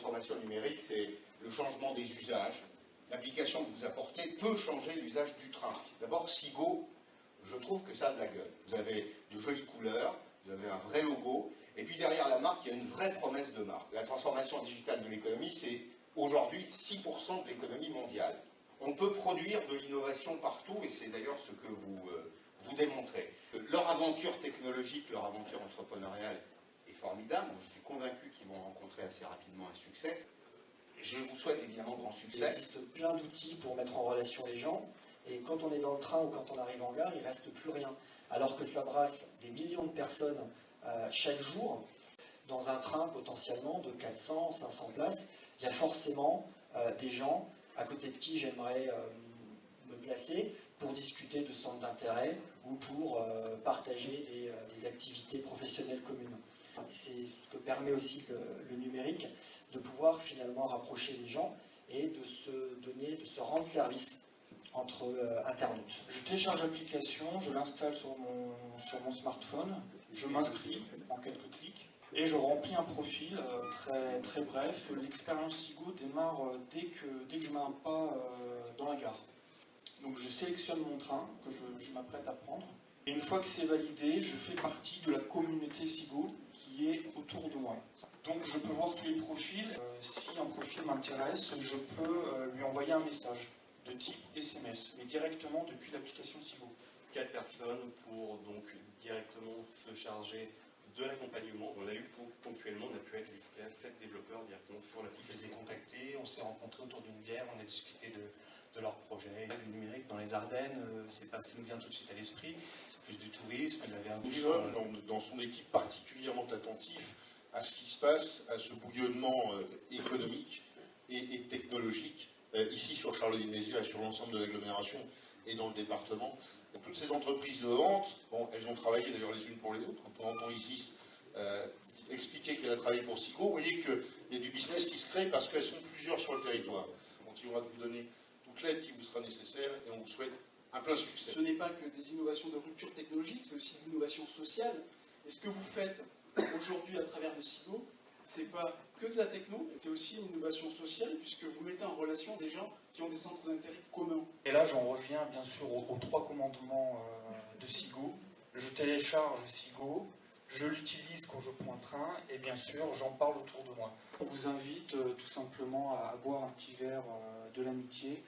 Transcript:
transformation numérique, c'est le changement des usages. L'application que vous apportez peut changer l'usage du train. D'abord, Seago, je trouve que ça a de la gueule. Vous avez de jolies couleurs, vous avez un vrai logo, et puis derrière la marque, il y a une vraie promesse de marque. La transformation digitale de l'économie, c'est aujourd'hui 6% de l'économie mondiale. On peut produire de l'innovation partout, et c'est d'ailleurs ce que vous démontrez. Leur aventure technologique, leur aventure entrepreneuriale est formidable. Je suis convaincu qu'ils vont rencontrer assez rapidement un succès. Je vous souhaite évidemment grand succès. Il existe plein d'outils pour mettre en relation les gens, et quand on est dans le train ou quand on arrive en gare, il ne reste plus rien. Alors que ça brasse des millions de personnes chaque jour, dans un train potentiellement de 400, 500 places, il y a forcément des gens à côté de qui j'aimerais me placer pour discuter de centres d'intérêt ou pour partager des activités professionnelles communes. C'est ce que permet aussi le numérique, de pouvoir finalement rapprocher les gens et de se rendre service entre internautes. Je télécharge l'application, je l'installe sur mon smartphone, je m'inscris en quelques clics et je remplis un profil très, très bref. L'expérience Seago démarre dès que je mets un pas dans la gare. Donc je sélectionne mon train que je m'apprête à prendre. Et une fois que c'est validé, je fais partie de la communauté Seago qui est autour de moi. Donc je peux voir tous les profils. Si un profil m'intéresse, je peux lui envoyer un message de type SMS, mais directement depuis l'application Seago. 4 personnes pour donc directement se charger de l'accompagnement. On a eu ponctuellement, on a pu être jusqu'à 7 développeurs directement sur l'application. Je les ai contactés, on s'est rencontrés autour d'une bière, on a discuté de leurs projets. Du numérique dans les Ardennes, c'est pas ce qui nous vient tout de suite à l'esprit, c'est plus du tourisme. Nous sommes dans son équipe particulièrement attentifs à ce qui se passe, à ce bouillonnement économique et technologique, ici sur Charleville-Mézières et sur l'ensemble de l'agglomération et dans le département. Donc, toutes ces entreprises de vente, bon, elles ont travaillé d'ailleurs les unes pour les autres. Quand on entend Isis expliquer qu'elle a travaillé pour Seago, vous voyez qu'il y a du business qui se crée parce qu'elles sont plusieurs sur le territoire. On continuera de vous donner toute l'aide qui vous sera nécessaire et on vous souhaite un plein succès. Ce n'est pas que des innovations de rupture technologique, c'est aussi de l'innovation sociale. Et ce que vous faites aujourd'hui à travers de Seago, c'est pas que de la techno, c'est aussi une innovation sociale puisque vous mettez en relation des gens qui ont des centres d'intérêt communs. Et là, j'en reviens bien sûr aux 3 commandements de Seago. Je télécharge Seago, je l'utilise quand je prends un train et bien sûr, j'en parle autour de moi. On vous invite tout simplement à boire un petit verre de l'amitié